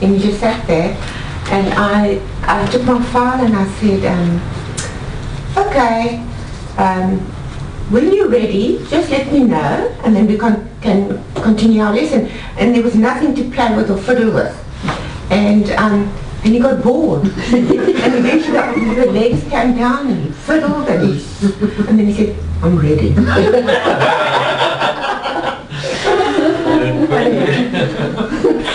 and he just sat there, and I took my file and I said, okay, when you're ready, just let me know, and then we can continue our lesson. And there was nothing to play with or fiddle with. And he got bored. And eventually the legs came down and he fiddled and then he said, I'm ready.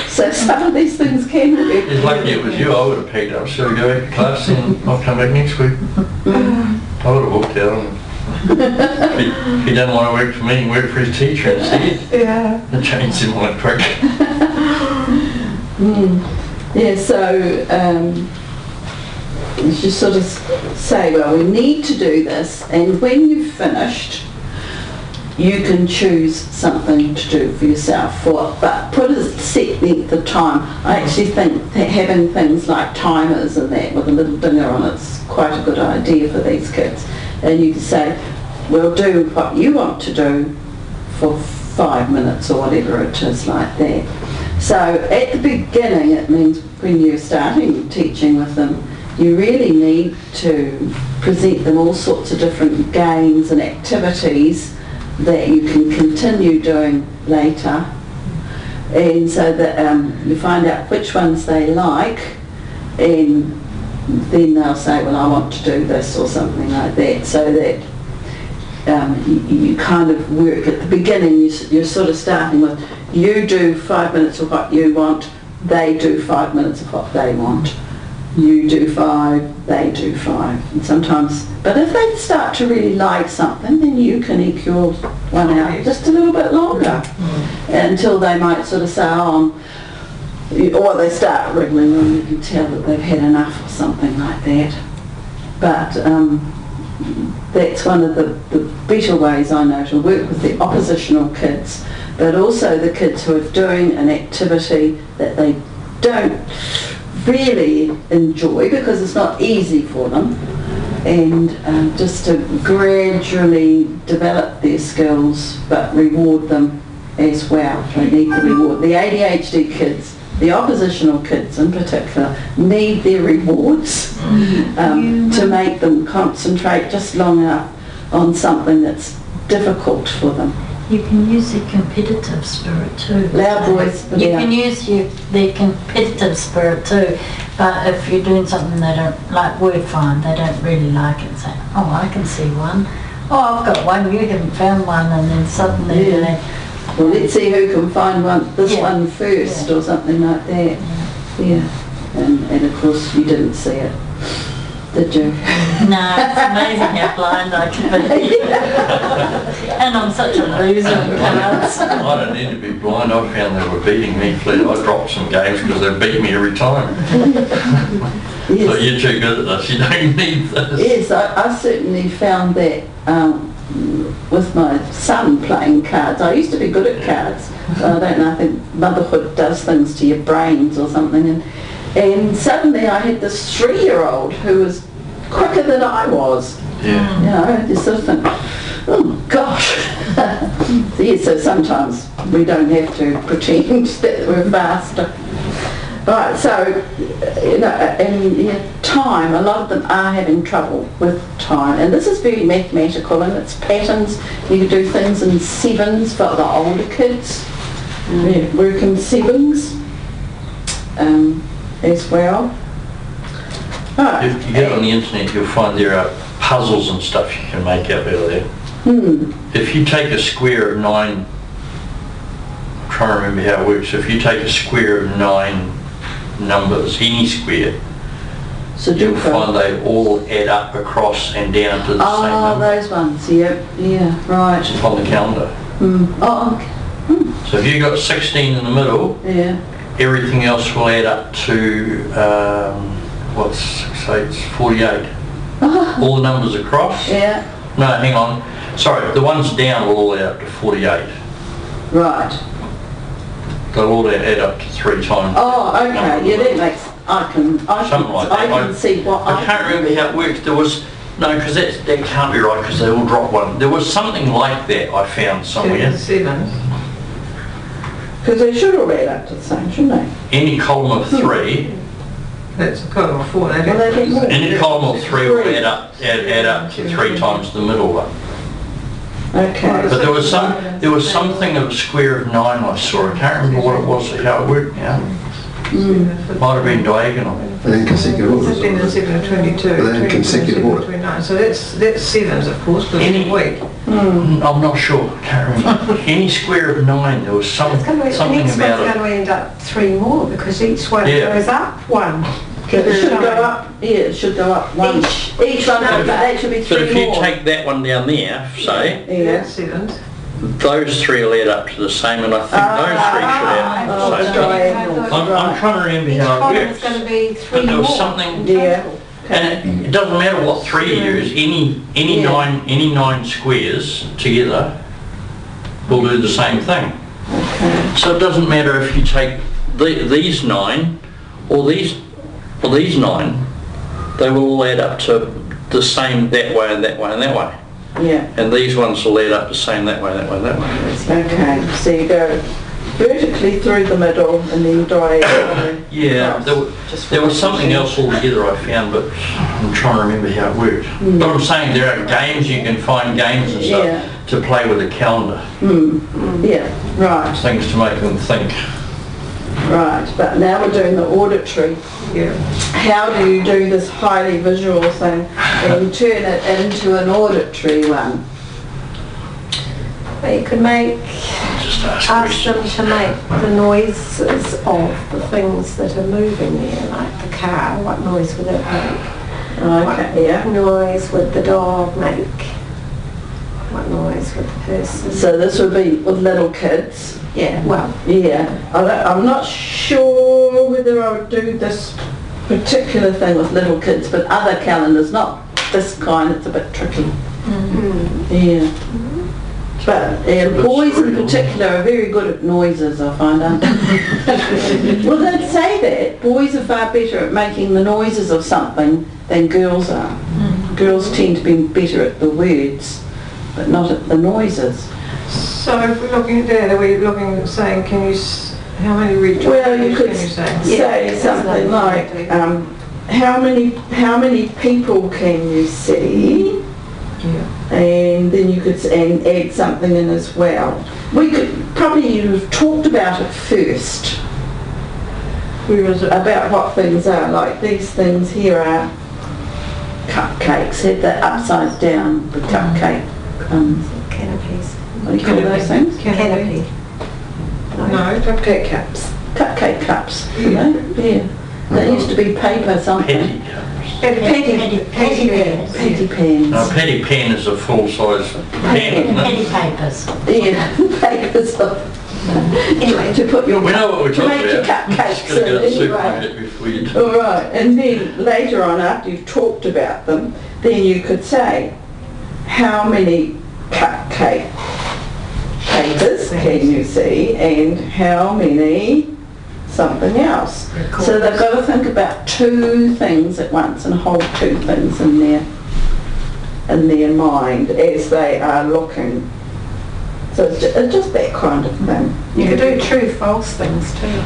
So some of these things can be. It's lucky it was you. I would have picked up. So we go back to class and I'll come back next week. I would have walked out. He doesn't want to work for me and work for his teacher instead. Yeah. The change him like quick. Yeah, so you just sort of say, well, we need to do this, and when you've finished, you can choose something to do for yourself, but put a set length of time. I actually think that having things like timers and that with a little dinger on it's quite a good idea for these kids. And you can say, we'll do what you want to do for 5 minutes or whatever it is like that. So at the beginning, it means when you're starting teaching with them, you really need to present them all sorts of different games and activities that you can continue doing later, and so that you find out which ones they like, and then they'll say, well, I want to do this or something like that, so that you kind of work at the beginning. You're sort of starting with, you do 5 minutes of what you want, they do 5 minutes of what they want. You do 5, they do 5, and sometimes, but if they start to really like something, then you can eke your one out just a little bit longer, until they might sort of say, or they start wriggling and you can tell that they've had enough or something like that. But that's one of the better ways I know to work with the oppositional kids, but also the kids who are doing an activity that they don't really enjoy because it's not easy for them, and just to gradually develop their skills but reward them as well. They need the reward. The ADHD kids, the oppositional kids in particular, need their rewards to make them concentrate just long enough on something that's difficult for them. You can use the competitive spirit too. Loud voice. You can use their competitive spirit too, but if you're doing something they don't like, word find, they don't really like it, say, oh, I can see one. Oh, I've got one, you haven't found one, and then suddenly they... Well, let's see who can find this one first, or something like that. Yeah. And of course you didn't see it, did you? No, it's amazing how blind I can be. And I'm such a loser in cards. I don't need to be blind. I found they were beating me flat. I dropped some games because they beat me every time. Yes. So you're too good at this. You don't need this. Yes, I certainly found that with my son playing cards. I used to be good at cards. So I don't know, I think motherhood does things to your brains or something. And suddenly I had this 3-year-old who was quicker than I was. Yeah. You know, you sort of think, oh gosh. So sometimes we don't have to pretend that we're faster. Right, so, you know, and time, a lot of them are having trouble with time. And this is very mathematical, and it's patterns. You can do things in 7s for the older kids. Work in 7s as well. Right. If you get on the internet, you'll find there are puzzles and stuff you can make up out of there. If you take a square of 9, I'm trying to remember how it works. If you take a square of 9 numbers, any square, you'll find they all add up across and down to the same number. Oh, those ones, yeah, right. It's on the calendar. Oh, okay. So if you've got 16 in the middle, everything else will add up to, what's 6, 8, 48. All the numbers across? Yeah. No, hang on. Sorry, the ones down will all add up to 48. Right. They'll all add up to 3 times. Oh, okay. Yeah, that makes... I can see what I can't remember how it works. There was... No, because that can't be right because they all drop one. There was something like that I found somewhere. 7s. Because they should all add up to the same, shouldn't they? Any column of 3, That's a column of 4. Well, they get more. any column of 3 will add up to 3 times the middle one. Okay. But there was something of a square of 9 I saw. I can't remember what it was, how it worked now. Might have been diagonal. And then consecutive orders. 15 and 7 are 22. But then 22 consecutive and 7 are order. 29. So that's sevens, of course, because Any- it's a week. I'm not sure, can't remember. Any square of 9, there was something Next one's about going it. to end up 3 more because each one Yeah. goes up 1. It should go up, yeah, it should go up one. Each one, number. that should be But 3 if you more. take that one down there, say, Yeah. That's sevens. those 3 will add up to the same, and I think those 3 should add up Oh, to the the same. diagonals, I'm right. trying to remember Each how it column is works. going to be 3 But there more. was something, Yeah. and it doesn't matter what 3 you use, any Yeah. 9 squares together will do the same thing. Okay. So it doesn't matter if you take these 9 or these 9, they will all add up to the same that way and that way and that way. Yeah. And these ones will add up the same that way, that way, that way. Okay. So you go vertically through the middle and then diagonally. Yeah, there was something else altogether I found, but I'm trying to remember how it worked. But I'm saying there are games, you can find games and stuff Yeah. to play with a calendar, Yeah. Right. things to make them think. Right. But now we're doing the auditory. Yeah. How do you do this highly visual thing and turn it into an auditory one? But you could Just ask ask them questions. to make the noises of the things that are moving there, like the car, what noise would it make? Okay. Yeah. What noise would the dog make? What noise would the person... So this would be with little kids. Yeah, well, Yeah, I'm not sure whether I would do this particular thing with little kids, but other calendars, not this kind, it's a bit tricky. Yeah. But bit boys in surreal. particular are very good at noises, I find out. Well, they'd say that. Boys are far better at making the noises of something than girls are. Girls tend to be better at the words, but not at the noises. So if we're looking at that, are we looking at saying, how many rejoice Well, you could can you say? say that's something lovely. like, how many people can you see? Yeah. And then you could and add something in as well. We could probably you'd have talked about it first, Where is it? about what things are. Like these things here are cupcakes. Had the upside down, the cupcake. canopies. What do you call those things? Canopy. No, cupcake cups. Cupcake cups. You know? Yeah. That used to be paper something. Petty cups. Petty pans. Petty pans. No, a petty pen is a full-size pen, isn't it? Penny papers. Yeah, papers Anyway, to put your We know what we're to talking make your about. cupcakes Just gotta go to the in anyway. supermarket before you do. All right, and then later on, after you've talked about them, then you could say, how many cupcake papers can you see, and how many something else? So they've got to think about 2 things at once and hold 2 things in their mind as they are looking. So it's just that kind of thing. you could do true, false things too.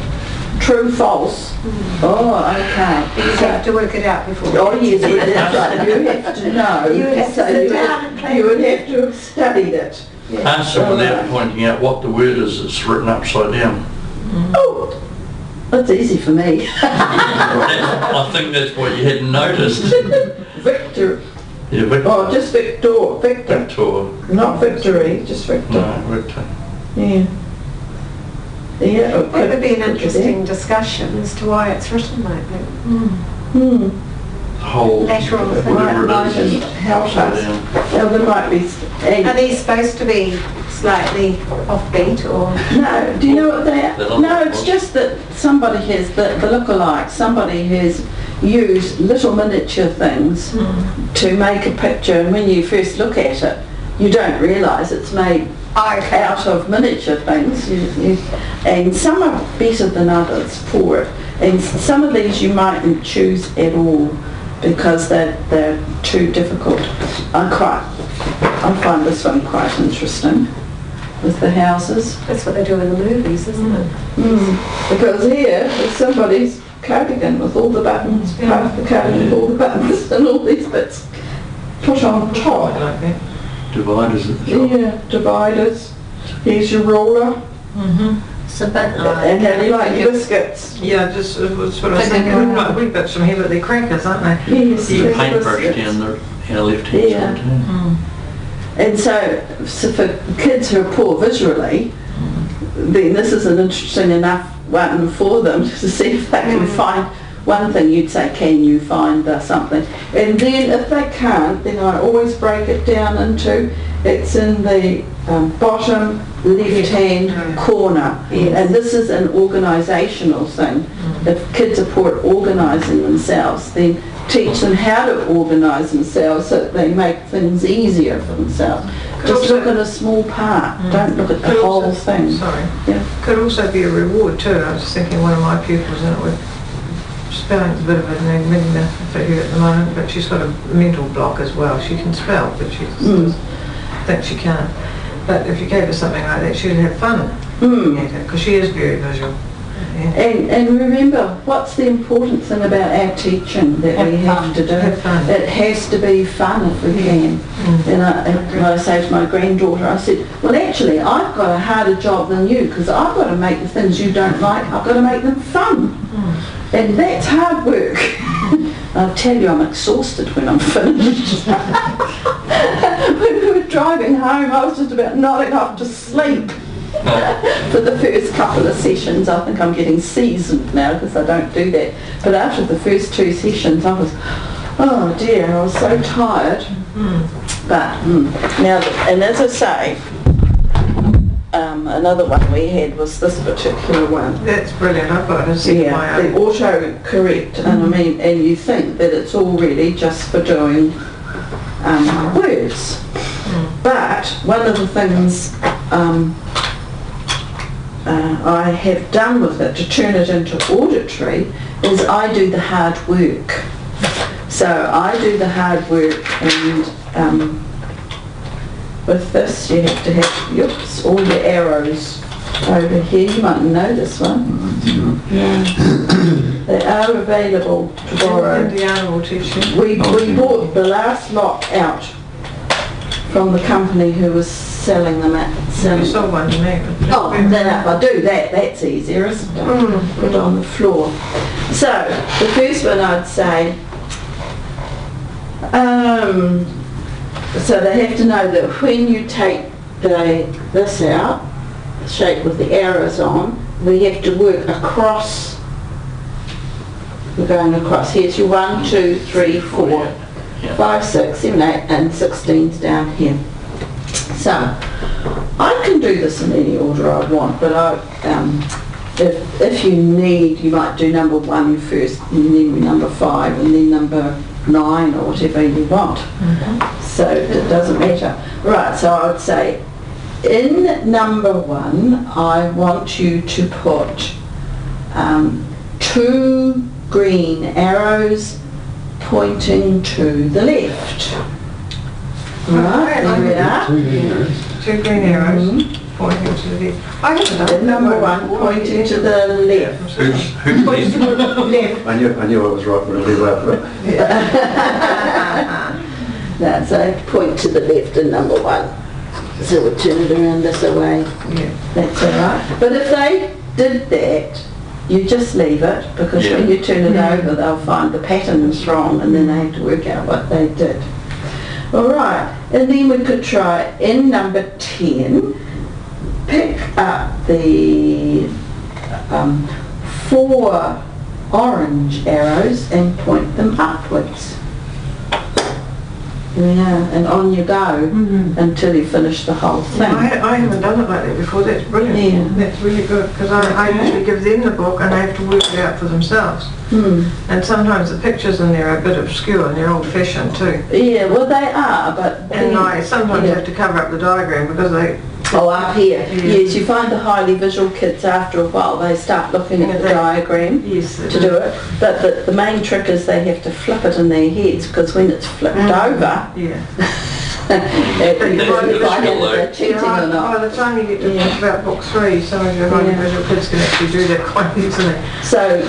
True, false. Oh, okay. You have to work it out before. Oh yes, that's right. You have to know. You would have to So sit down and play you would with have to have studied it. Answer without pointing out what the word is that's written upside down. Oh, that's easy for me. I think that's what you hadn't noticed. Victor. Yeah, Victor. Oh, just Victor. Victor. Victor. Not victory, just Victor. No, Victor. Yeah. Yeah. It would be an interesting discussion as to why it's written like that. Hmm. The whole, Lateral thing. whatever Might it is, help upside us. down. Well, there might be. Are these supposed to be slightly offbeat or? No, do you know what they are? They're not No, it's look-alike. just that somebody has, the look-alike, somebody has used little miniature things to make a picture, and when you first look at it, you don't realise it's made out of miniature things. And some are better than others for it. And some of these you mightn't choose at all because they're too difficult. I find this one quite interesting. with the houses. That's what they do in the movies, isn't it? Because here is somebody's cardigan with all the buttons, half the cardigan with all the buttons and all these bits put on top. Like that. Dividers at the top. Yeah, dividers. Here's your ruler. It's a bit like... And how do you like your biscuits? Yeah, just that's what I was thinking. Like wee bits from here, but they're crackers, aren't they? Yes, You there's paintbrush biscuits. down the left hand Yeah. side too. And so for kids who are poor visually, then this is an interesting enough one for them to see if they can find one thing. You'd say, can you find something? And then if they can't, then I always break it down into, it's in the bottom left-hand corner. And this is an organisational thing. If kids are poor at organising themselves, then teach them how to organise themselves so that they make things easier for themselves. Just look at a small part, don't look at the whole thing. Sorry. Yeah. Could also be a reward too. I was thinking one of my pupils in it with spelling's a bit of an enigma for her at the moment, but she's got a mental block as well. She can spell, but she thinks she can't. But if you gave her something like that, she'd have fun because she is very visual. Yeah. And remember, what's the important thing about our teaching that we have to do? Have fun. It has to be fun if we can. And I say to my granddaughter, I said, well actually I've got a harder job than you because I've got to make the things you don't like, I've got to make them fun. And that's hard work. I'll tell you, I'm exhausted when I'm finished. When we were driving home, I was just about nodding off to sleep. For the first couple of sessions. I think I'm getting seasoned now because I don't do that. But after the first 2 sessions, I was, oh dear, I was so tired. But now, and as I say, another one we had was this particular one. That's brilliant. I've got to see my The own. auto-correct, and I mean, and you think that it's all really just for doing words. But one of the things I have done with it to turn it into auditory is I do the hard work. So I do the hard work, and with this you have to have all your arrows over here. You might know this one. Yeah. They are available to borrow. Indiana will teach you. We bought the last lot out from the company who was selling them at You saw one to me. Oh, then if I do that, that's easier, isn't it? Put it on the floor. So, the first one I'd say, so they have to know that when you take this out, the shape with the arrows on, we have to work across. We're going across. Here's your 1, 2, 3, 4, 5, 6, 7, 8, and 16's down here. So, I can do this in any order I want, but if you need, you might do number 1 first, and then number 5, and then number 9, or whatever you want. So it doesn't matter. Right, so I would say, in number 1, I want you to put 2 green arrows pointing to the left. Right, there we are. 2 green arrows pointing to the left. I haven't done The that number one. 1 pointing to the left. Who's left? I knew I was right when I did that. No, so point to the left in number 1. So we'll turn it around this way. Yeah. That's all right. But if they did that, you just leave it, because when you turn it over, they'll find the pattern is wrong, and then they have to work out what they did. All right, and then we could try in number 10, pick up the 4 orange arrows and point them upwards. Yeah, and on you go until you finish the whole thing. I haven't done it like that before. That's brilliant. Yeah. That's really good, because I usually give them the book and they have to work it out for themselves. And sometimes the pictures in there are a bit obscure and they're old-fashioned too. Yeah, well they are, but... And I sometimes have to cover up the diagram because they... Oh, up here. Yes, you find the highly visual kids after a while, they start looking at the diagram to do it. But the main trick is they have to flip it in their heads, because when it's flipped over, they're cheating or not. By the time you get to about book 3, some of your highly visual kids can actually do that quite easily. So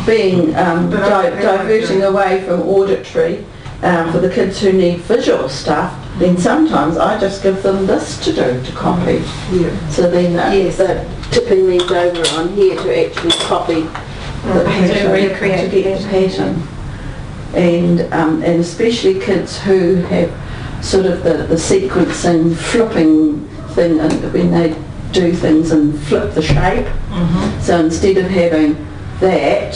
being diverting away from auditory for the kids who need visual stuff, then sometimes I just give them this to do, to copy. Yeah. So then they're tipping these over on here to actually copy the pattern, recreate to get the pattern. And especially kids who have sort of the sequencing, flipping thing, and when they do things and flip the shape. So instead of having that,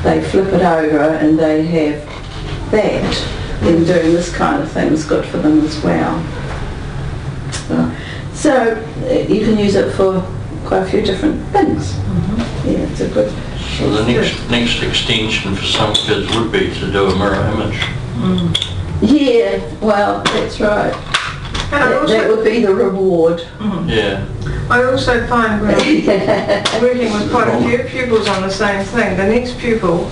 they flip it over and they have that. Then doing this kind of thing is good for them as well. So you can use it for quite a few different things. Yeah, it's a good. So the next extension for some kids would be to do a mirror image. Yeah, well, that's right. That would be the reward. Yeah. I also find when I'm working with quite a few pupils on the same thing, the next pupil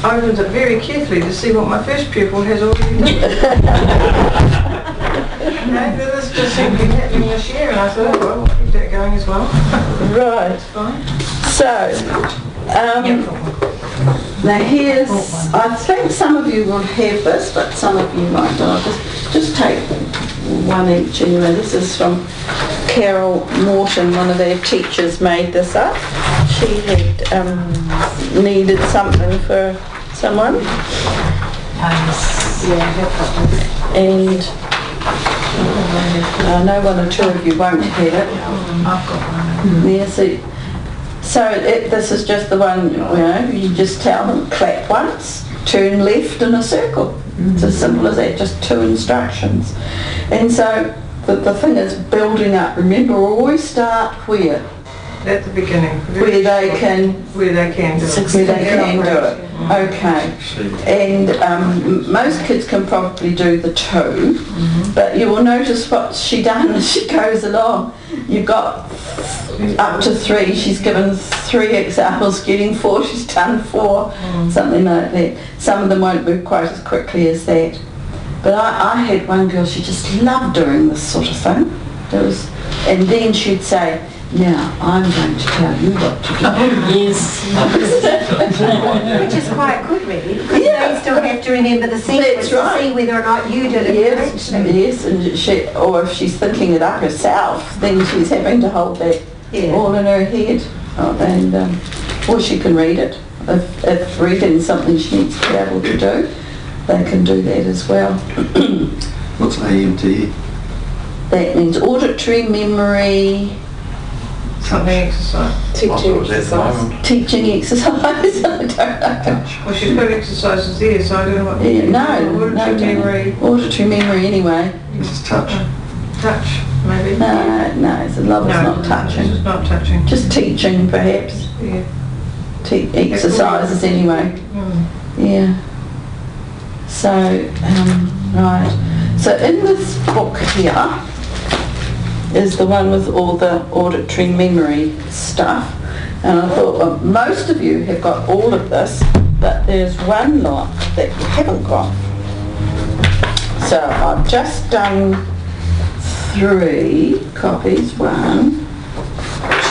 opens it very carefully to see what my first pupil has already done. This just seemed to be happening this year, and I thought, oh, well, I'll keep that going as well. Right. Fine. So, now here's, I think some of you will have this, but some of you might not. I'll just take one each anyway. This is from Carol Morton, one of their teachers made this up. She had needed something for someone. And I know one or two of you won't have it. I've got one. Yeah, so this is just the one, you just tell them, clap once, turn left in a circle. It's as simple as that, just 2 instructions. And so the thing is building up. Remember, always start where? At the beginning. Where they can do it. Where they can do it. Okay. And most kids can probably do the 2, but you will notice what she done as she goes along. You've got up to 3. She's given 3 examples. Getting 4, she's done 4, something like that. Some of them won't move quite as quickly as that. But I had one girl, she just loved doing this sort of thing. And then she'd say, now I'm going to tell you what to do. Which is quite good really, because they still have to remember the sequence to see whether or not you did it correctly. Yes, and or if she's thinking it up herself, then she's having to hold that all in her head. Or she can read it. If reading is something she needs to be able to do, they can do that as well. What's AMTE? That means auditory, memory, Something exercise. Teaching exercise. Teaching exercise. I don't know. Well, she's got exercises there, so I don't know what. Auditory memory. Auditory memory anyway. This is touch. Touch, maybe. No, it's not touching. It's not touching. Just teaching, perhaps. Yeah. Exercises anyway. Yeah. So, right. So in this book here is the one with all the auditory memory stuff. And I thought, well, most of you have got all of this, but there's one lot that you haven't got. So I've just done 3 copies. 1,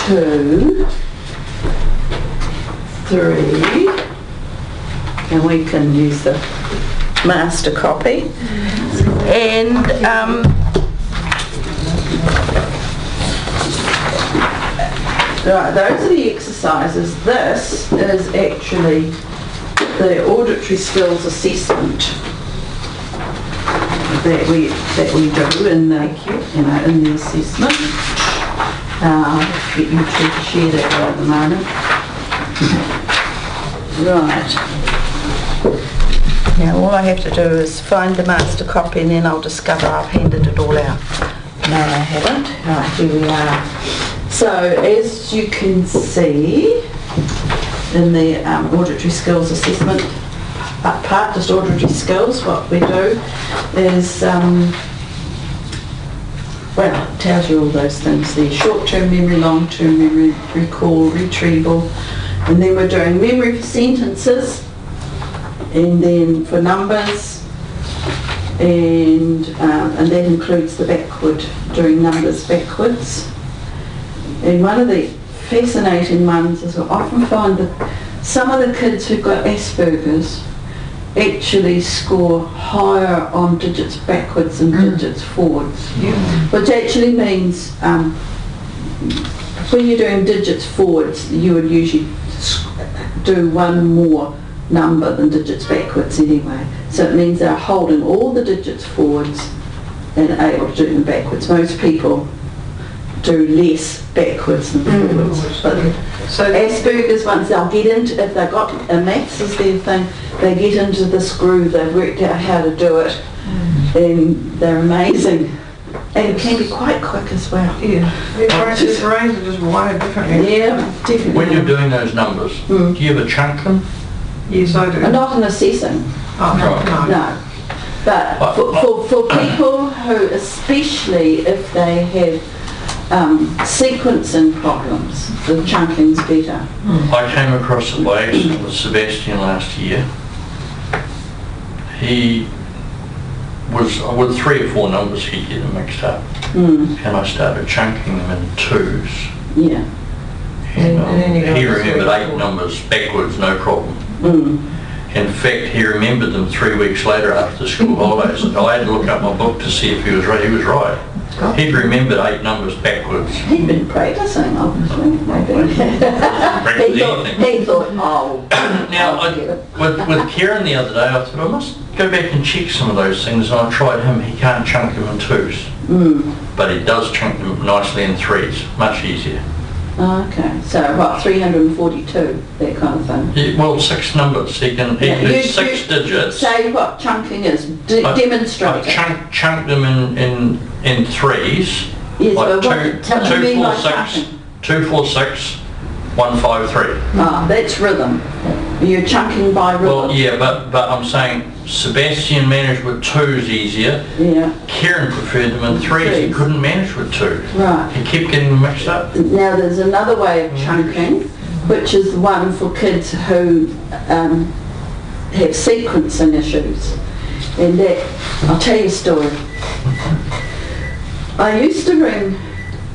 2, 3. And we can use the master copy. And right, those are the exercises. This is actually the auditory skills assessment that we do in the in the assessment. I'll get you to share that at the moment. Right. Now all I have to do is find the master copy, and then I'll discover I've handed it all out. No, I haven't. Right, here we are. So as you can see in the auditory skills assessment part, just auditory skills, what we do is, well, it tells you all those things there. Short-term memory, long-term memory, recall, retrieval, and then we're doing memory for sentences, and then for numbers, and that includes the backward, doing numbers backwards. And one of the fascinating ones is I often find that some of the kids who've got Asperger's actually score higher on digits backwards than digits forwards, which actually means when you're doing digits forwards, you would usually do one more number than digits backwards anyway. So it means they're holding all the digits forwards and able to do them backwards. Most people do less backwards than forwards. But So Asperger's ones, they'll get into, if they've got a maths as their thing, they get into this groove, they've worked out how to do it, and they're amazing. And it can be quite quick as well. yeah, their brains are just wired differently. Yeah, definitely. When you're doing those numbers, do you ever chunk them? Yes, I do. And not an assessing, Oh, Right. no. no. But for people who, especially if they have sequencing problems, the chunking's better. I came across it by accident with Sebastian last year. He was, with 3 or 4 numbers, he'd get them mixed up. And I started chunking them in 2s. Yeah. And, And then you go he to remembered 3 or 8 4. numbers backwards, no problem. Mm. In fact, he remembered them 3 weeks later after the school holidays. I had to look up my book to see if he was right. He was right. He'd remembered 8 numbers backwards. He'd been practicing, obviously, maybe. he thought, oh. Now, with Kieran the other day, I thought I must go back and check some of those things, and I tried him. He can't chunk them in 2s, but he does chunk them nicely in 3s, much easier. Okay, so what, 342, that kind of thing? Yeah, well, 6 numbers. He can do 6 digits. Say what chunking is, I demonstrate it. chunk them in 3s. Yes, Like but what do you mean by chunking? 2, 4, 6, 1, 5, 3. Ah, that's rhythm. You're chunking by rhythm. Well, yeah, but I'm saying Sebastian managed with 2s easier. Yeah, Kieran preferred them in 3s. He 3s. couldn't manage with 2s. right. He kept getting them mixed up. Now there's another way of chunking, which is the one for kids who have sequencing issues. And that, I'll tell you a story. I used to ring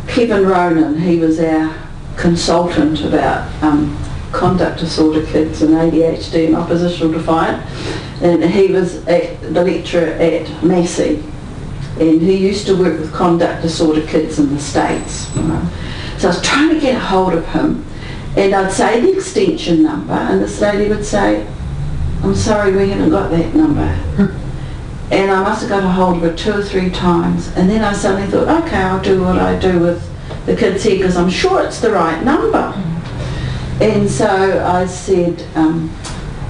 Kevin Ronan, he was our consultant about conduct disorder kids and ADHD and oppositional defiant, and he was the lecturer at Massey, and he used to work with conduct disorder kids in the States. Right? So I was trying to get a hold of him, and I'd say the extension number, and this lady would say, "I'm sorry, we haven't got that number." And I must have got a hold of her 2 or 3 times, and then I suddenly thought, okay, I'll do what I do with the kids here because I'm sure it's the right number. And so I said,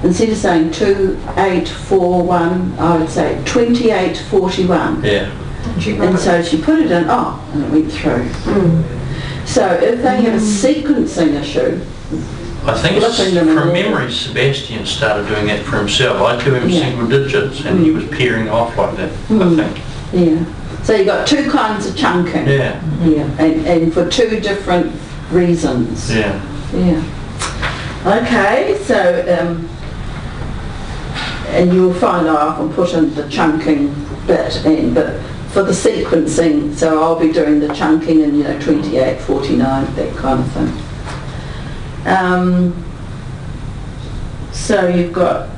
instead of saying 2841, I would say 2841. Yeah. And so she put it in, and it went through. So if they have a sequencing issue, I think Flipping them from in. memory, Sebastian started doing that for himself. I do him Yeah. single digits, and he was pairing off like that, I think. yeah. So you've got 2 kinds of chunking. Yeah, Yeah. And for 2 different reasons. yeah. Yeah. Okay, so, and you'll find I often put in the chunking bit in, but for the sequencing, so I'll be doing the chunking in, 28, 49, that kind of thing. So you've got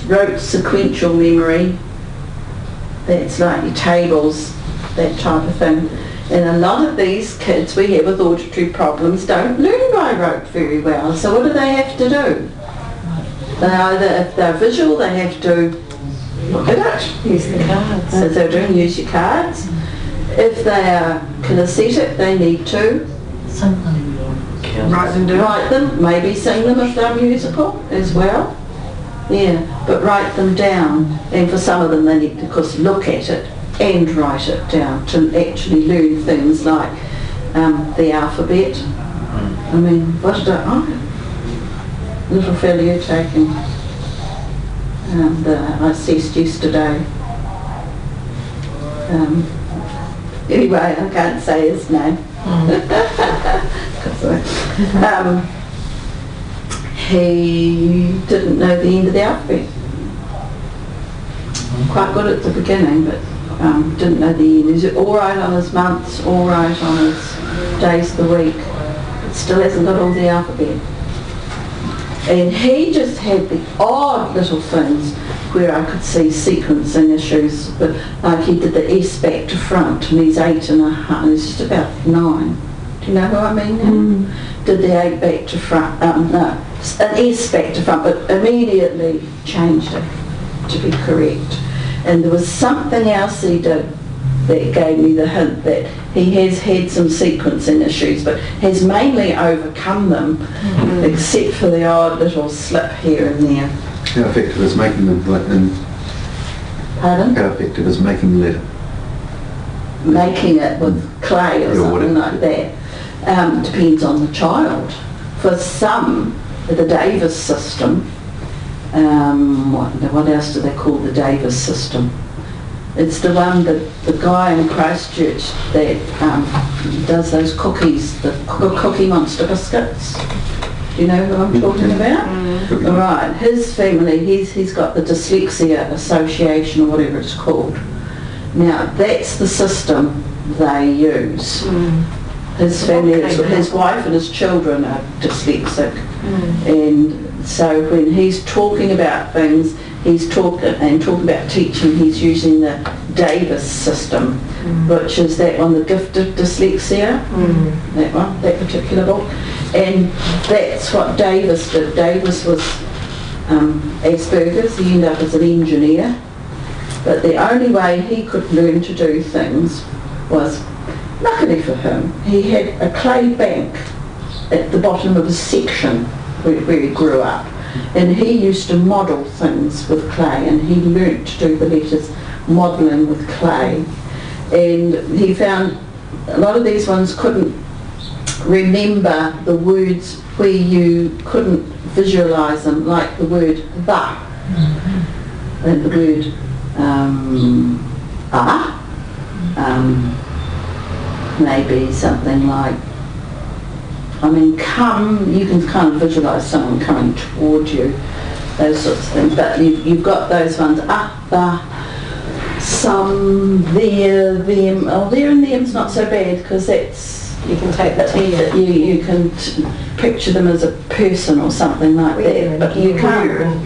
rote sequential memory, that's like your tables, that type of thing. And a lot of these kids we have with auditory problems don't learn by rote very well. So what do they have to do? They either, if they're visual, they have to look at it. Use the cards. As they're doing, use your cards. If they are kinesthetic, they need to Something. Write them down. write them, maybe sing them if they're musical as well. Yeah, but write them down. And for some of them they need to, of course, look at it and write it down to actually learn things like the alphabet. I mean, what did little fella you're taking, I assessed yesterday. Anyway, I can't say his name. He didn't know the end of the alphabet. quite good at the beginning, but didn't know the end. He's all right on his months, all right on his days of the week, but still hasn't got all the alphabet. And he just had the odd little things where I could see sequencing issues, but like he did the S back to front, and he's 8.5, and he's just about 9. Do you know who I mean now? Did the 8 back to front, no, an S back to front, but immediately changed it to be correct. And there was something else he did that gave me the hint that he has had some sequencing issues, but has mainly overcome them, except for the odd little slip here and there. How effective is making the Pardon? How effective is making the letter? Making it with clay or Yeah, something whatever. like that. Depends on the child. For some, the Davis system, what else do they call the Davis system? It's the one that the guy in Christchurch that does those cookies, the Cookie Monster biscuits. Do you know who I'm talking about? Right, his family, he's got the Dyslexia Association or whatever it's called. Now, that's the system they use. His family, his wife and his children are dyslexic, and so when he's talking about things, he's talking about teaching, he's using the Davis system, which is that one, the gifted dyslexia, that one, that particular book, and that's what Davis did. Davis was Asperger's, he ended up as an engineer, but the only way he could learn to do things was, luckily for him, he had a clay bank at the bottom of his section where he grew up, and he used to model things with clay, and he learnt to do the letters modelling with clay, and he found a lot of these ones couldn't remember the words where you couldn't visualise them, like the word the, and the word maybe something like, come, you can kind of visualise someone coming toward you, those sorts of things, but you've got those ones, some, there, them, there and them's not so bad, because that's, You can take the T out. you can picture them as a person or something like that, but you can't.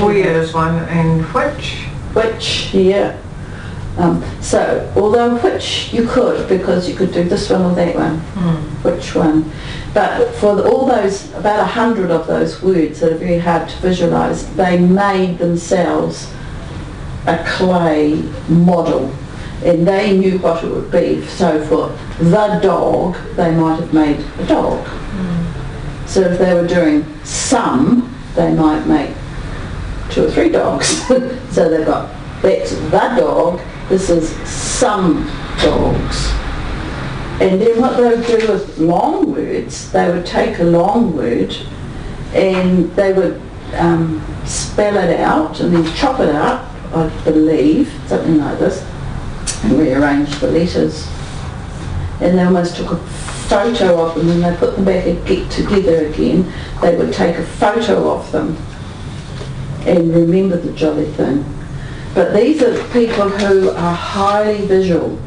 Where is one, and which? Yeah. So, although which you could, because you could do this one or that one, which one. But for all those, about 100 of those words that are very hard to visualise, they made themselves a clay model, and they knew what it would be. So for the dog, they might have made a dog. So if they were doing some, they might make 2 or 3 dogs. So they've got, that's the dog, this is some dogs. And then what they would do with long words, they would take a long word and they would spell it out and then chop it up, I believe, something like this, and rearrange the letters. And they almost took a photo of them, and they put them back together again. They would take a photo of them and remember the jolly thing. But these are people who are highly visual,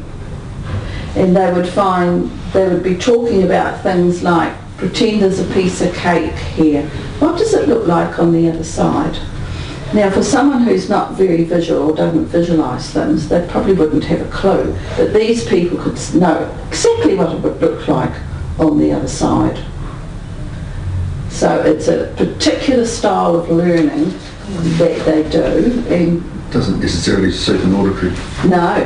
and they would be talking about things like, pretend there's a piece of cake here. What does it look like on the other side? Now, for someone who's not very visual or doesn't visualise things, they probably wouldn't have a clue. But these people could know exactly what it would look like on the other side. So it's a particular style of learning that they do. And Doesn't necessarily suit an auditory. no,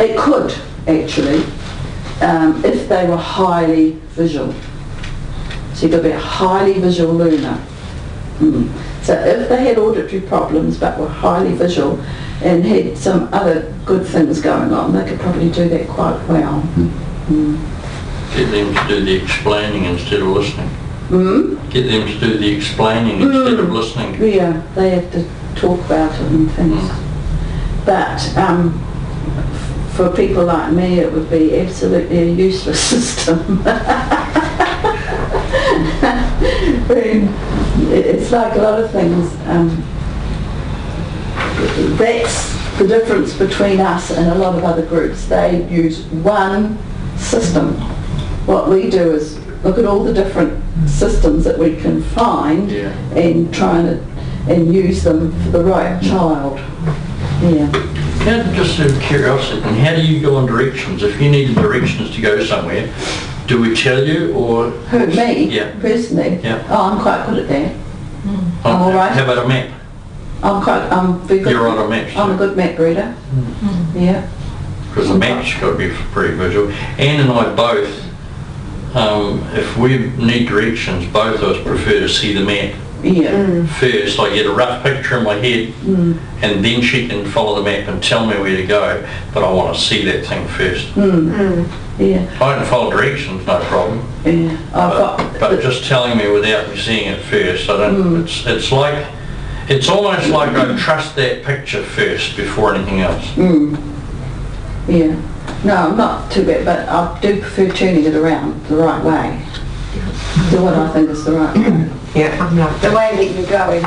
it could actually, if they were highly visual. So you've got to be a highly visual learner. So if they had auditory problems but were highly visual and had some other good things going on, they could probably do that quite well. Get them to do the explaining instead of listening. Get them to do the explaining instead of listening. Yeah, they have to talk about it and things. But for people like me, it would be absolutely a useless system. It's like a lot of things. that's the difference between us and a lot of other groups. They use one system. What we do is look at all the different systems that we can find Yeah. and try and use them for the right child. Yeah. Just out of curiosity, how do you go on directions? If you needed directions to go somewhere, do we tell you or? Who, me? Yeah. Personally? Yeah. Oh, I'm quite good at that. I'm all right. How about a map? I'm very good. You're on a map. I'm a good map reader. Yeah. Because the map's got to be pretty visual. Anne and I both, if we need directions, both of us prefer to see the map Yeah. first. I get a rough picture in my head and then she can follow the map and tell me where to go, but I want to see that thing first. Yeah. I can follow directions, no problem. Yeah. But just telling me without me seeing it first, I don't, it's almost like I trust that picture first before anything else. Yeah. No, I'm not too bad, but I do prefer turning it around the right way. Do what I think is the right way. Yeah, I'm like The way that you're going.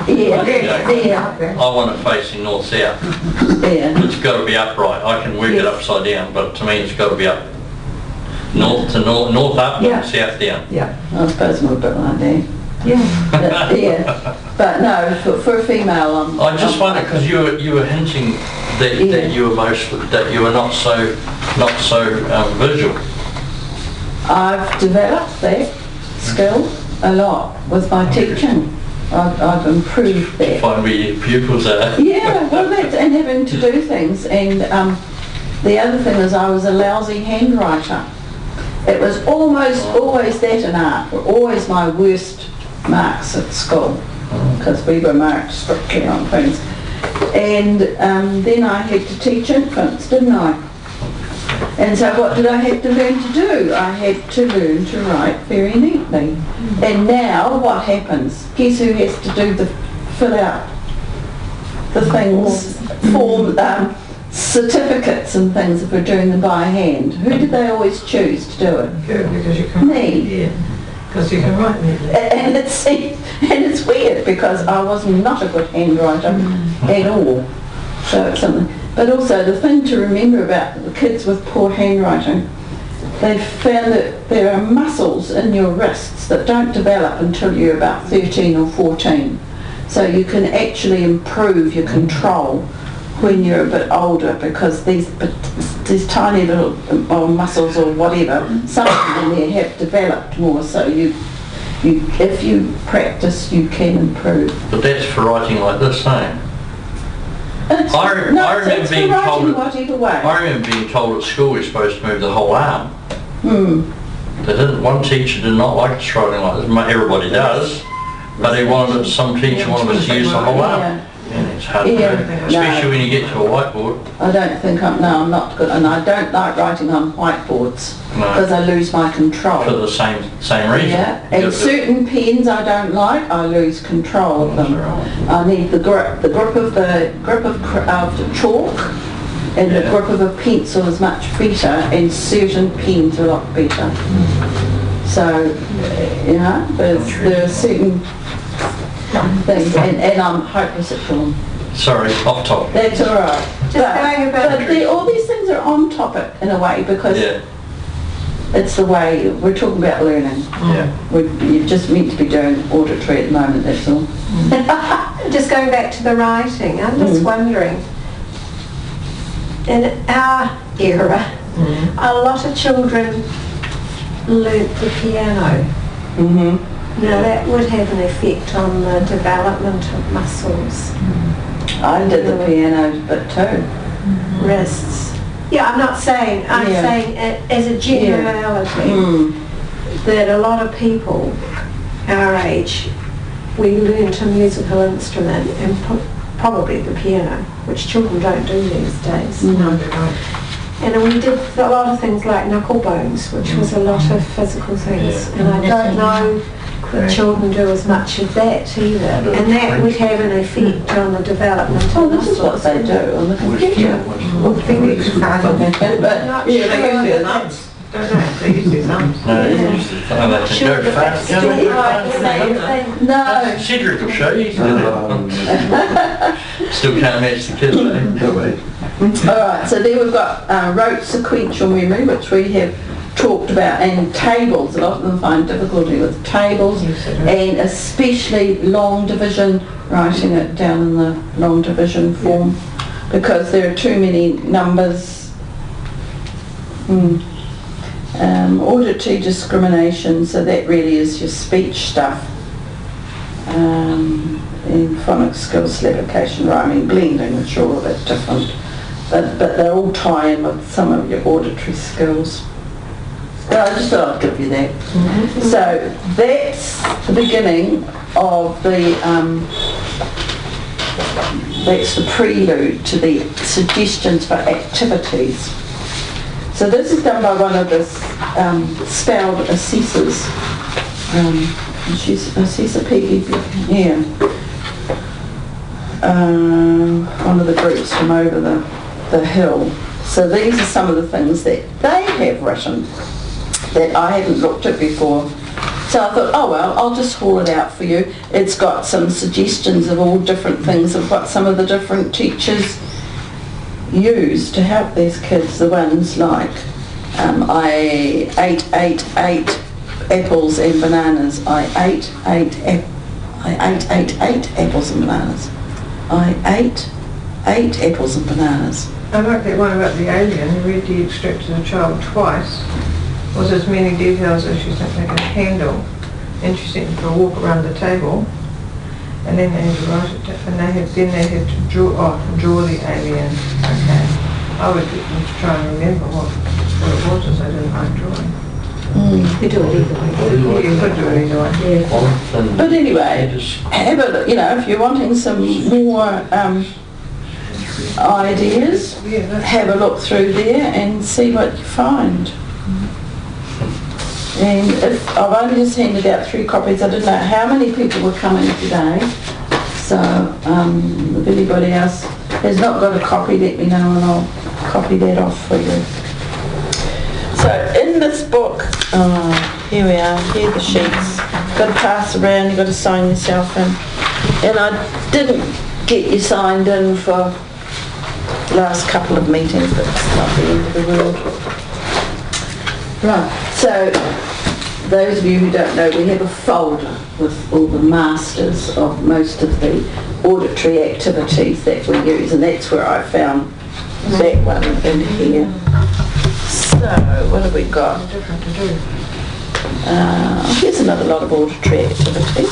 Yeah. I want it facing north-south. Yeah. It's got to be upright. I can work it upside down, but to me it's got to be up. North to north up Yeah. and south down. Yeah. I suppose I'm a bit like that. Yeah. Yeah. But no, for a female, I just wonder because you were hinting that you were not so visual. I've developed that skill a lot with my teaching. I've improved that. Find where your pupils are. Yeah, well, that's, and having to do things. And the other thing is I was a lousy handwriter. It was almost always that in art, were always my worst marks at school, because we were marked strictly on things. And then I had to teach infants, didn't I? And so what did I have to learn to do? I had to learn to write very neatly. And now what happens? Guess who has to do the fill out the things, form certificates and things if we're doing them by hand? Who did they always choose to do it? Good, because you can... Me. Yeah, because you can write neatly. And it's weird because I was not a good handwriter at all. So it's something. But also the thing to remember about the kids with poor handwriting, they found that there are muscles in your wrists that don't develop until you're about 13 or 14. So you can actually improve your control when you're a bit older, because these tiny little muscles or whatever, some of them there have developed more, so if you practice you can improve. But that's for writing like this, eh? I remember being told whatever way. I remember being told at school we're supposed to move the whole arm. They didn't. One teacher did not like us writing like this. Everybody does, but he wanted some teacher wanted us to use the whole arm. Yeah. And it's hard to do, especially when you get to a whiteboard. I don't think I'm not good, and I don't like writing on whiteboards because I lose my control. For the same reason. Yeah, and certain pens I don't like, I lose control of them. I need the grip of chalk, and the grip of a pencil is much better, and certain pens are a lot better. So, you know, there are certain things, and I'm hopeless at them. Sorry, off topic. That's all right. But all these things are on topic in a way, because it's the way we're talking about learning. You're just meant to be doing auditory at the moment, that's all. Just going back to the writing, I'm just wondering, in our era, a lot of children learnt the piano. Now that would have an effect on the development of muscles. I did the piano bit too. Wrists. Yeah, I'm saying it as a generality that a lot of people our age, we learnt a musical instrument, and probably the piano, which children don't do these days. No, they don't. And we did a lot of things like knuckle bones, which was a lot of physical things. And I don't know that children do as much of that either. And that would have an effect on the development of this is what they do on the computer. Well, finger exercise. Not Yeah, they sure use their that thumbs. don't they? They use their thumbs. No, you use the thumb, they can go fast. Go fast. No. Cedric will show you. Um, Still can't match the kids, eh? no way. Alright, so then we've got rote sequential memory, which we have talked about, and tables. A lot of them find difficulty with tables, and especially long division, writing it down in the long division form, because there are too many numbers. Auditory discrimination, so that really is your speech stuff. In phonics skills, syllabication, rhyming, blending, which are all a bit different. But they all tie in with some of your auditory skills. So I just thought I'd give you that. So that's the beginning of the, that's the prelude to the suggestions for activities. So this is done by one of the spelled assessors. She's Assessor Peggy, yeah. One of the groups from over the hill. So these are some of the things that they have written that I hadn't looked at before. So I thought, oh well, I'll just haul it out for you. It's got some suggestions of all different things of what some of the different teachers use to help these kids. The ones like, I ate 8 apples and bananas. I ate 8 apples and bananas. I ate 8 apples and bananas. I like that one about the alien who read the extract to the child twice. Was as many details as you think they can handle. And she sent them for a walk around the table, and then they had to write it down, and then they had to draw the alien. Okay. I would get them to try and remember what it was, as I didn't like drawing. You could do it either way. You could do it either way. Yeah. But anyway, have a look, if you're wanting some more ideas, have a look through there and see what you find. And I've only just handed out 3 copies. I didn't know how many people were coming today. So if anybody else has not got a copy, let me know and I'll copy that off for you. So in this book, here we are, here are the sheets. Got to pass around, you've got to sign yourself in. And I didn't get you signed in for last couple of meetings, but it's not the end of the world. Right, so those of you who don't know, we have a folder with all the masters of most of the auditory activities that we use, and that's where I found that one in here. So, what have we got? Different to do. Here's another lot of auditory activities.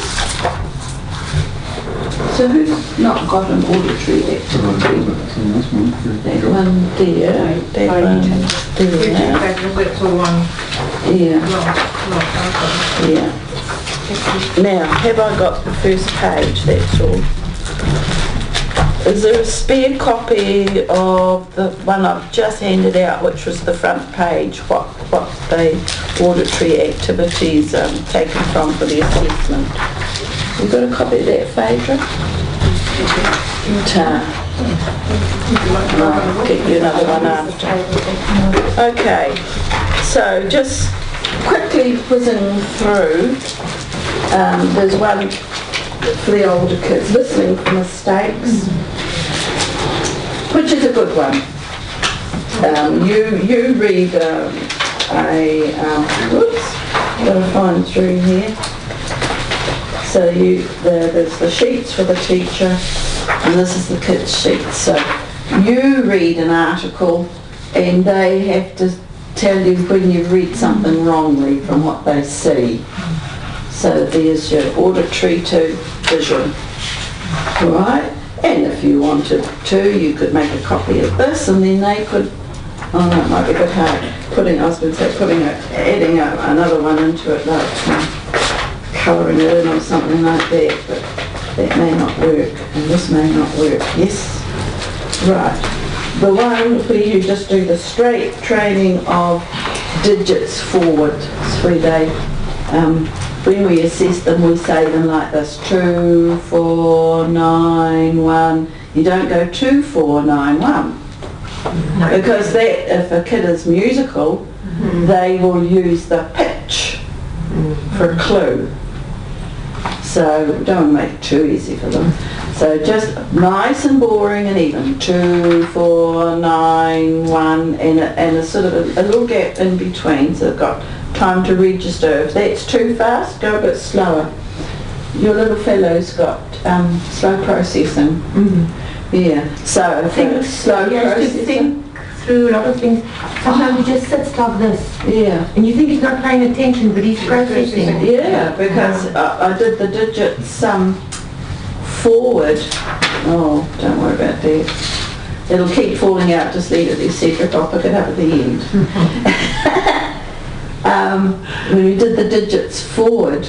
So who's not got an auditory activity? That one there, that one there. That's all one Yeah, lot. yeah. Now, have I got the first page? That's all. Is there a spare copy of the one I've just handed out, which was the front page, what the auditory activities taken from for the assessment? You got a copy of that, Phaedra? I'll get you another one after. Okay, so just quickly whizzing through, there's one for the older kids, listening for mistakes, which is a good one. You read whoops, got to find through here. So there's the sheets for the teacher, and this is the kids' sheets. So you read an article, and they have to tell you when you've read something wrongly from what they see. So there's your auditory to visual, right? And if you wanted to, you could make a copy of this, and then they could, oh no, it might be a bit hard, adding another one into it, like colouring it in or something like that, but that may not work, and this may not work. Yes? Right. The one where you just do the straight training of digits forward, it's where they, when we assess them, we say them like this: 2, 4, 9, 1. You don't go 2, 4, 9, 1. Because that, if a kid is musical, they will use the pitch for a clue. So don't make it too easy for them. So just nice and boring and even. 2, 4, 9, 1, and a sort of a little gap in between, so they've got time to register. If that's too fast, go a bit slower. Your little fellow's got slow processing. Yeah. So Think, slow he has to processing. think through a lot of things. Sometimes he just sits like this, Yeah. and you think he's not paying attention, but he's processing. Yeah, because I did the digits forward. Oh, don't worry about that. It'll keep falling out, just leave it there, Cedric, I'll pick it up at the end. When we did the digits forward,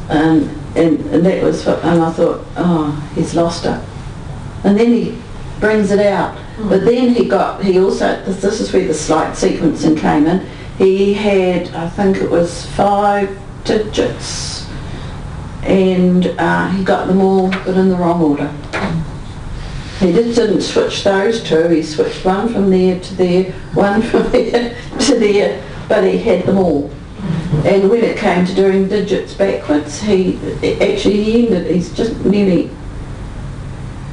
and that was, and I thought, oh, he's lost it. And then he brings it out. But then he also, this is where the slight sequencing came in, he had, I think it was 5 digits, and he got them all, but in the wrong order. He didn't switch those two, he switched one from there to there, one from there to there, but he had them all. And when it came to doing digits backwards, he's just nearly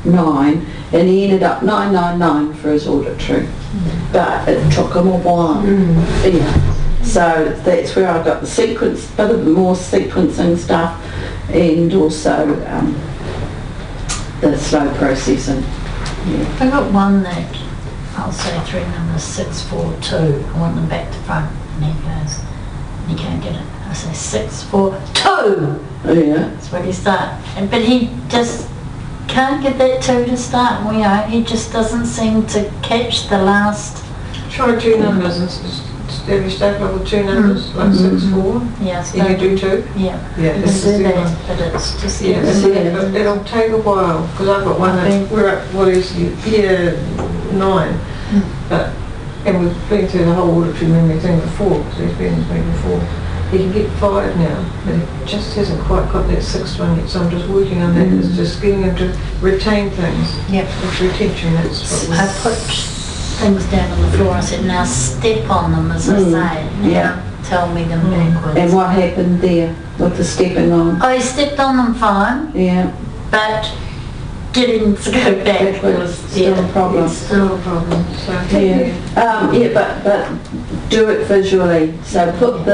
9, and he ended up 999 for his auditory. But it took him a while. Yeah. So that's where I got the sequence, bit of the more sequencing stuff, and also the slow processing. Yeah. I got one that I'll say 3 numbers 642. I want them back to front, and he goes, he can't get it. I say 642. Yeah. That's where he starts. But he just can't get that 2 to start. He just doesn't seem to catch the last. Try 2 numbers instead of staple with 2 numbers, like 6, 4. Yeah, You can do 2? Yeah. Yeah, You this can is do the that, one. but it's just Yeah, it'll take a while, because I've got one that we're at, what is year 9, and we've been through the whole auditory memory thing before, because he's been with me before. He can get 5 now, but he just hasn't quite got that 6th one yet, so I'm just working on that. It's just getting him to retain things. Yep. It's retention, that's what I put things down on the floor. I said, now step on them, as I say. Yeah. Tell me them backwards. And what happened there with the stepping on? Oh, he stepped on them fine, Yeah. but getting to go back Backwards, was still a problem. it's still a problem. So, Yeah, but do it visually. So put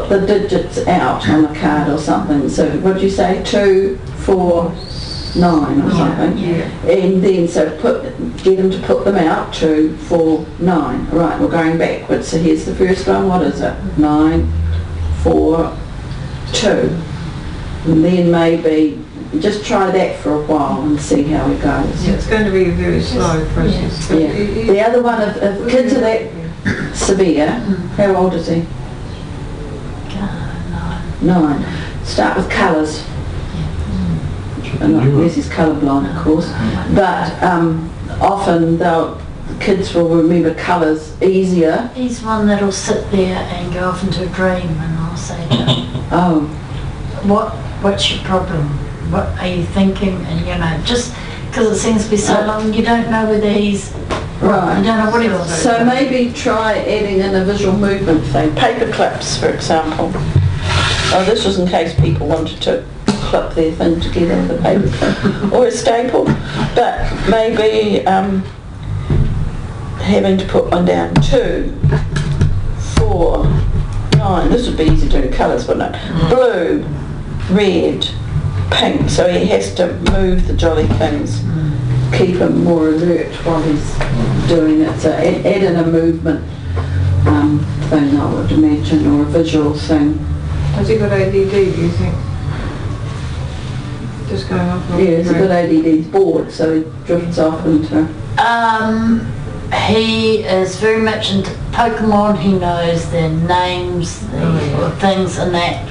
the digits out on a card or something. So what do you say? 2, 4, 9 or something. Yeah. And then get them to put them out. 2, 4, 9. Right, we're going backwards. So here's the first one. What is it? 9, 4, 2. And then maybe just try that for a while and see how it goes. yeah, it's going to be a very slow process. but Yeah. The other one, if kids are that severe, how old is he? 9. Start with colours. And yes, he's colourblind, of course. But often kids will remember colours easier. He's one that'll sit there and go off into a dream, and I'll say to him, Oh, what's your problem? What are you thinking? And just because it seems to be so long, you don't know whether he's, you right. don't know what he wants. So maybe try adding in a visual movement thing. Paper clips, for example. Oh, this was in case people wanted to clip their thing together with a paper clip or a staple. But maybe having to put one down. 2, 4, 9. This would be easy to do colours, wouldn't it? Blue, red, pink. So he has to move the jolly things. Keep him more alert while he's doing it. So add in a movement thing, I would imagine, or a visual thing. Has he got ADD, do you think? Just going off. Yeah, it's a good ADD. He's bored, so he drifts off into... He is very much into Pokemon. He knows their names, the things and that.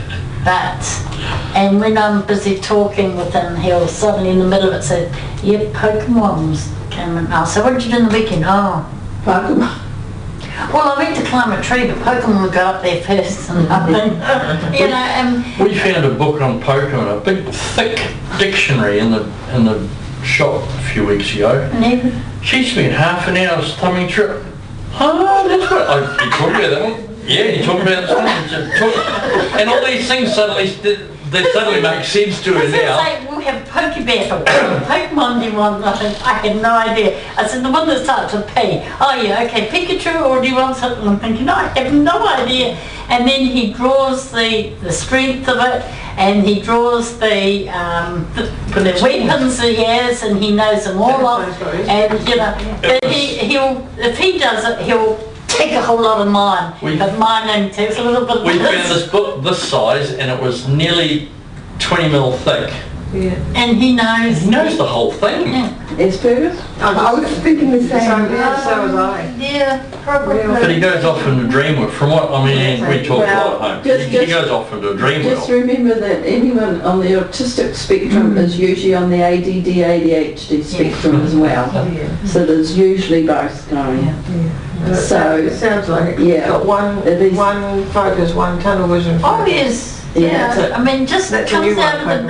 And when I'm busy talking with him, he'll suddenly in the middle of it say, yeah, Pokemon's came in. I'll say, what did you do in the weekend? Oh, Pokemon. well, I went to climb a tree, but Pokemon would go up there first. And We found a book on Pokemon, a big thick dictionary in the shop a few weeks ago. and he, She spent half an hour thumbing through it. I Oh, that's right. Oh, you talked about that one? Yeah, you talked about that one. And all these things suddenly, they suddenly make sense to I her was going to now. say, we'll have Poke Battle. Pokemon do you want? I had no idea. I said, the one that starts with P. Oh yeah, okay, Pikachu, or do you want something? I'm thinking, I have no idea. And then he draws the strength of it, and he draws the weapons he has, and he knows them all off. And you know, but he'll if he does it, he'll take a whole lot of mine, but mine only takes a little bit. We found this book this size, and it was nearly 20 mil thick. Yeah. And he knows. He knows the whole thing. Yeah. Asperger's? I was thinking the same. So was I. Yeah, probably. But he goes off into dream world. From what I mean, we talk a lot at home. He goes off into a dream Just world. remember that anyone on the autistic spectrum is usually on the ADD, ADHD spectrum as well. Yeah. So there's usually both going. So, It sounds like it. yeah, Got one it is. focus, one tunnel vision Oh focus. yes. Yeah, Yeah, that's it. I mean, just That's a comes new out one, of the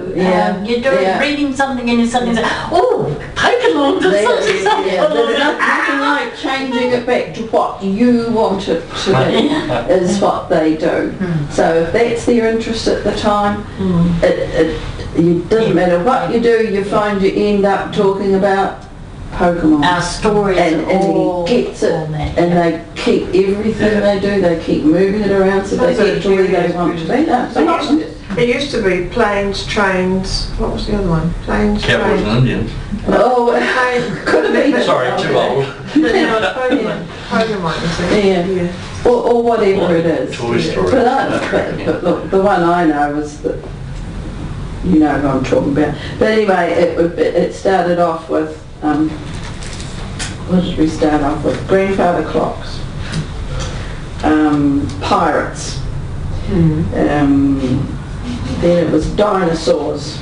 blue. Yeah, You're doing yeah. reading something and you suddenly say, oh, Pokemon does such and such. Yeah, there's nothing like changing it back to what you want it to be is what they do. So if that's their interest at the time, it doesn't matter what you do, you find you end up talking about Pokemon. Our stories And all he gets it, on that. and they keep everything they do, they keep moving it around so they get to where they want to be. That's a lot. It used to be planes, trains, what was the other one? Planes, Cowboys trains. and Indians. Oh, could have been. Sorry, too old. Pokemon, you see. Yeah. Or whatever it is. Toy Story. But look, the one I know is that, you know who I'm talking about. But anyway, it started off with, what did we start off with? Grandfather clocks, pirates, then it was dinosaurs.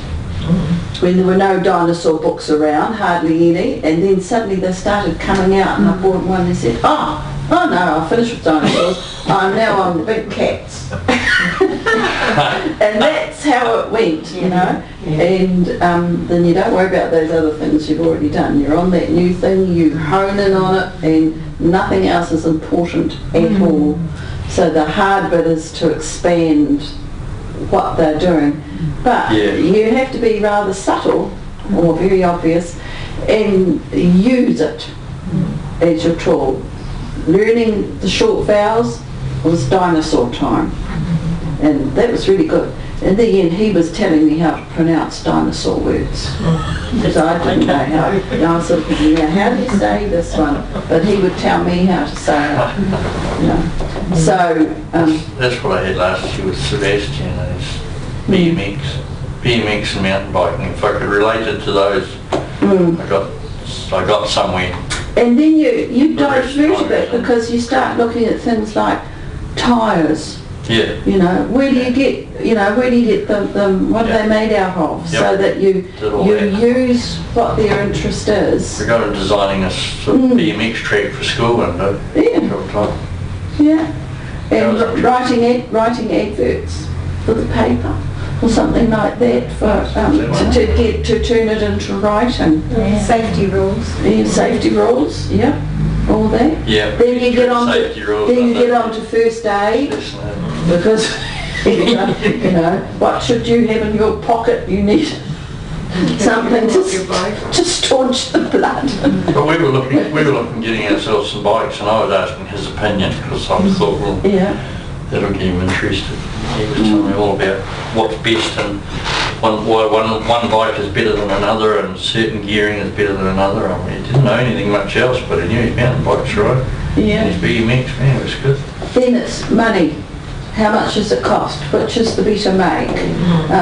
When there were no dinosaur books around, hardly any, and then suddenly they started coming out, and I bought one and said, oh no, I finished with dinosaurs, I'm now on the big cats. And that's how it went, you know, and then you don't worry about those other things you've already done. You're on that new thing, you hone in on it, and nothing else is important at all. So the hard bit is to expand what they're doing. But you have to be rather subtle or very obvious and use it as your tool. Learning the short vowels was dinosaur time, and that was really good. In the end, he was telling me how to pronounce dinosaur words, because I didn't know how. I was sort of thinking, now, how do you say this one? But he would tell me how to say it. You know. So, That's what I had last year with Sebastian, and his BMX and mountain biking. If I could relate it to those, I got somewhere. and then you diverge a bit because you start looking at things like tyres. Yeah. You know, where do you get them, what are they made out of? So that you use what their interest is. We got designing a sort of BMX track for school window. Yeah. And writing adverts for the paper or something like that for to turn it into writing. Safety rules. Safety rules, all that. Yeah. Then you get on Safety rules, to first aid, because you know what should you have in your pocket? You need something to staunch the blood. But we were looking getting ourselves some bikes, and I was asking his opinion because I thought, well, that'll get him interested. He was telling me all about what's best and why one bike is better than another and certain gearing is better than another. I mean, he didn't know anything much else, but he knew his mountain bikes, right? And his BMX, man, it was good. Then it's money. How much does it cost? Which is the better make?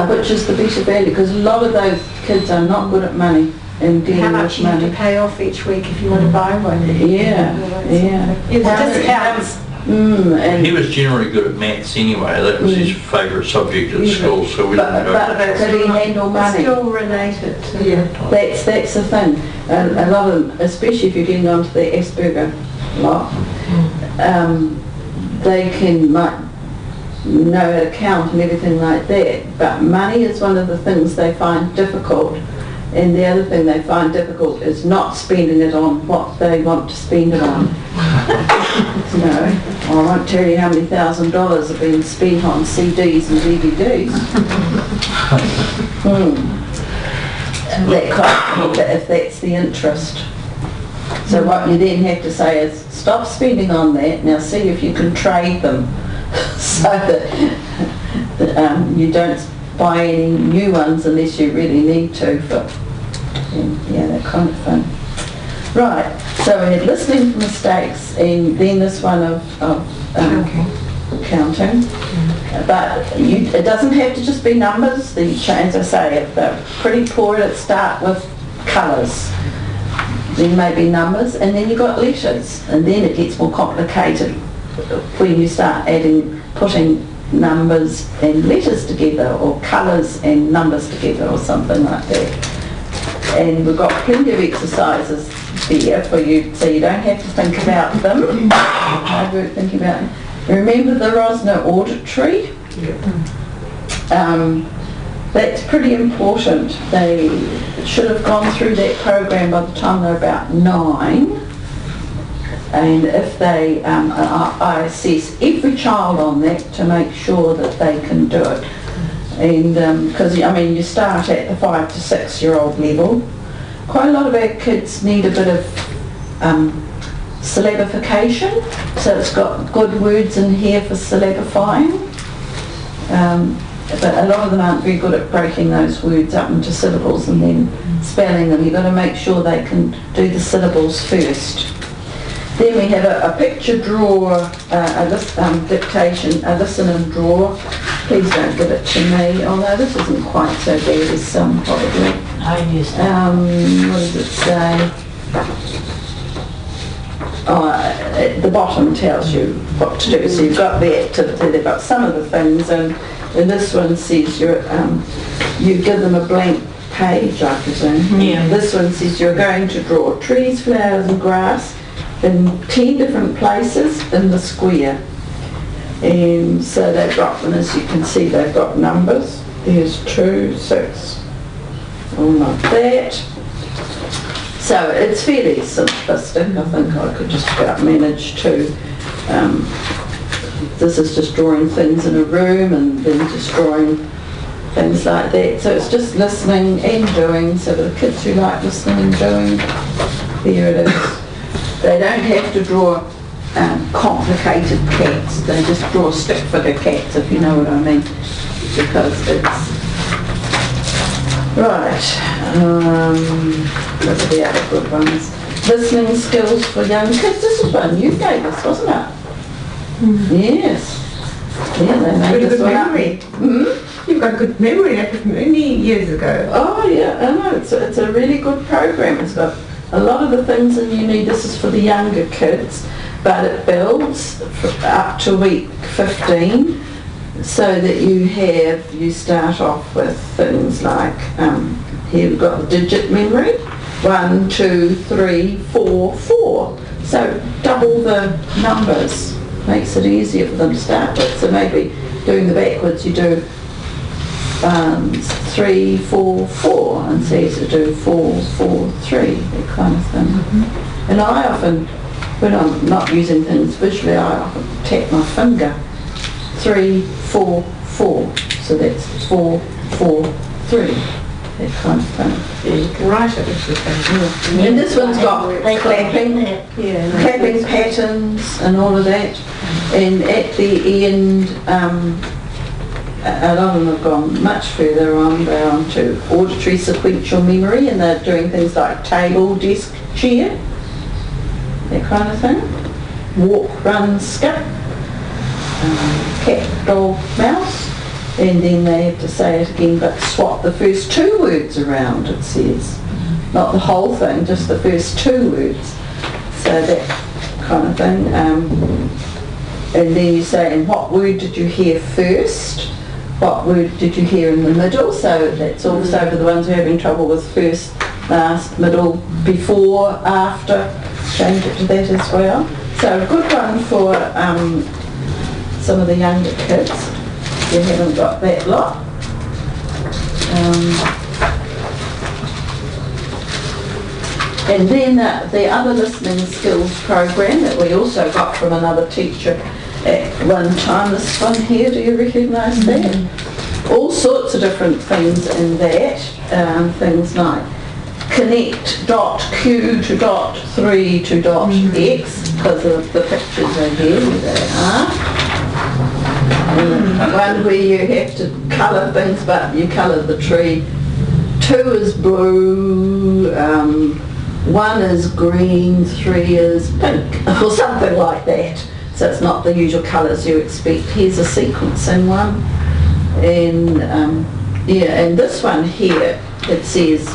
Which is the better value? Because a lot of those kids are not good at money and dealing How much with you have money. to pay off each week if you want to buy one. It's discounts. And He was generally good at maths anyway. That was his favourite subject at school, so we didn't go. but could he handle money? Still related. That's the thing. And a lot of them, especially if you're getting onto the Asperger lot, they might know how to count and everything like that, but money is one of the things they find difficult, And the other thing they find difficult is not spending it on what they want to spend it on. I won't tell you how many $1,000s have been spent on CDs and DVDs. That kind of, if that's the interest. So what you then have to say is, stop spending on that, now see if you can trade them so that you don't buy any new ones unless you really need to, yeah, that kind of thing. Right, so we had listening for mistakes, and then this one of counting. But it doesn't have to just be numbers. As I say, if they're pretty poor, let's start with colours. Then maybe numbers, and then you've got letters, and then it gets more complicated when you start putting numbers and letters together, or colours and numbers together, or something like that. And we've got plenty of exercises there for you, so you don't have to think about them. Hard work thinking about them. Remember the Rosner auditory? That's pretty important. They should have gone through that program by the time they're about 9. And if they, I assess every child on that to make sure that they can do it. And because, you start at the 5 to 6 year old level. Quite a lot of our kids need a bit of syllabification, so it's got good words in here for syllabifying. But a lot of them aren't very good at breaking those words up into syllables and then spelling them. You've got to make sure they can do the syllables first. Then we have a picture draw, dictation, a listen and draw. Please don't give it to me. Oh no, this isn't quite so bad as some probably. I used to. What does it say? At the bottom tells you what to do. So you've got the activity, they've got some of the things, and this one says you give them a blank page, I presume. Yeah. This one says you're going to draw trees, flowers and grass in 10 different places in the square. And so they've got them, as you can see, they've got numbers. There's 2, 6, all like that. So it's fairly simplistic. I think I could just about manage to. This is just drawing things in a room and then just drawing things like that. So it's just listening and doing. So the kids who like listening and doing, there it is. They don't have to draw complicated cats. They just draw stick figure cats, if you know what I mean. Because it's right. Those are the other good ones. Listening skills for young kids. This is one you gave us, wasn't it? Yes. Yeah, they made this one up. You've got a good memory. That was many years ago. Oh yeah, I know. It's a really good program. It's got a lot of the things that you need. This is for the younger kids, but it builds up to week 15, so that you start off with things like here we've got the digit memory, 1, 2, 3, 4, 4. So double the numbers makes it easier for them to start with. So maybe doing the backwards, you do 3, 4, 4, and so you do 4, 4, 3, that kind of thing. And I often, when I'm not using things visually, I often tap my finger. 3, 4, 4. So that's 4, 4, 3. That kind of thing. Yeah, you can write it if you can. And this one's got clapping patterns and all of that. And at the end, a lot of them have gone much further on. They're on to auditory sequential memory, and they're doing things like table, desk, chair, that kind of thing. Walk, run, skip, cat, dog, mouse. And then they have to say it again, but swap the first 2 words around, it says. Not the whole thing, just the first 2 words. So that kind of thing. And then you say, and what word did you hear first? What word did you hear in the middle? So that's also for the ones who are having trouble with first, last, middle, before, after. Change it to that as well. So a good one for some of the younger kids. You haven't got that lot. And then the other listening skills program that we also got from another teacher at one time, this one here, do you recognise that? All sorts of different things in that, things like connect dot Q to dot 3 to dot X, because of the pictures are here, where they are. One where you have to colour things, but you colour the tree. 2 is blue, 1 is green, 3 is pink, or something like that. So it's not the usual colours you expect. Here's a sequencing one. And and this one here, it says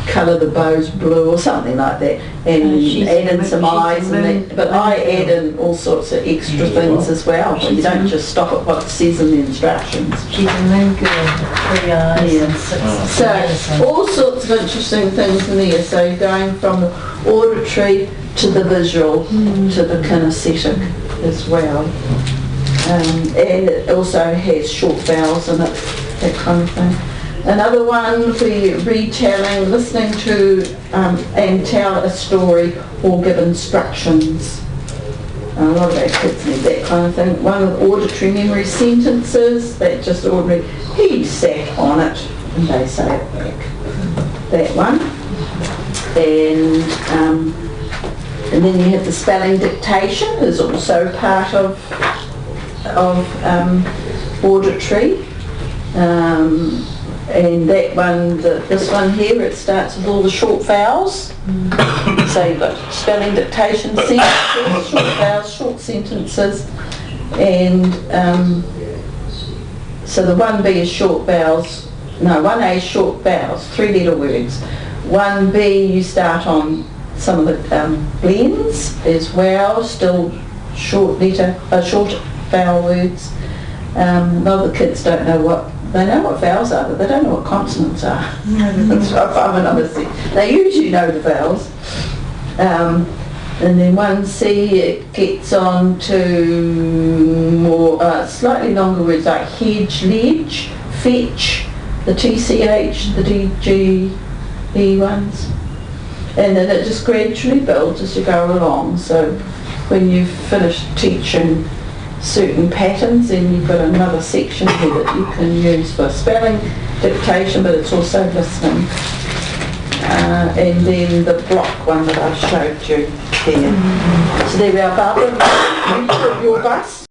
colour the bows blue or something like that, and add in some eyes and that, but I add in all sorts of extra things as well. You don't just stop at what it says in the instructions. She's a moon girl with 3 eyes and 6 So all sorts of interesting things in there. So you're going from the auditory to the visual to the kinesthetic as well. And it also has short vowels in it, that kind of thing. Another one for retelling, listening to and tell a story or give instructions. A lot of our kids need that kind of thing. One with auditory memory sentences, that just ordinary, he sat on it, and they say it back. That one. And then you have the spelling dictation is also part of auditory. And that one, this one here, it starts with all the short vowels. So you've got spelling dictation, sentences, short vowels, short sentences, and so the 1B is short vowels, no, 1A is short vowels, 3-letter words. 1B you start on some of the blends as well, still short vowel words. A lot of the kids don't know they know what vowels are, but they don't know what consonants are. That's what I find when I'm listening. They usually know the vowels. And then 1C, it gets on to more, slightly longer words like hedge, ledge, fetch, the TCH, the DGE ones. And then it just gradually builds as you go along. So when you've finished teaching certain patterns, then you've got another section here that you can use for spelling, dictation, but it's also listening. And then the block one that I showed you here. So there we are, Barbara, your bus.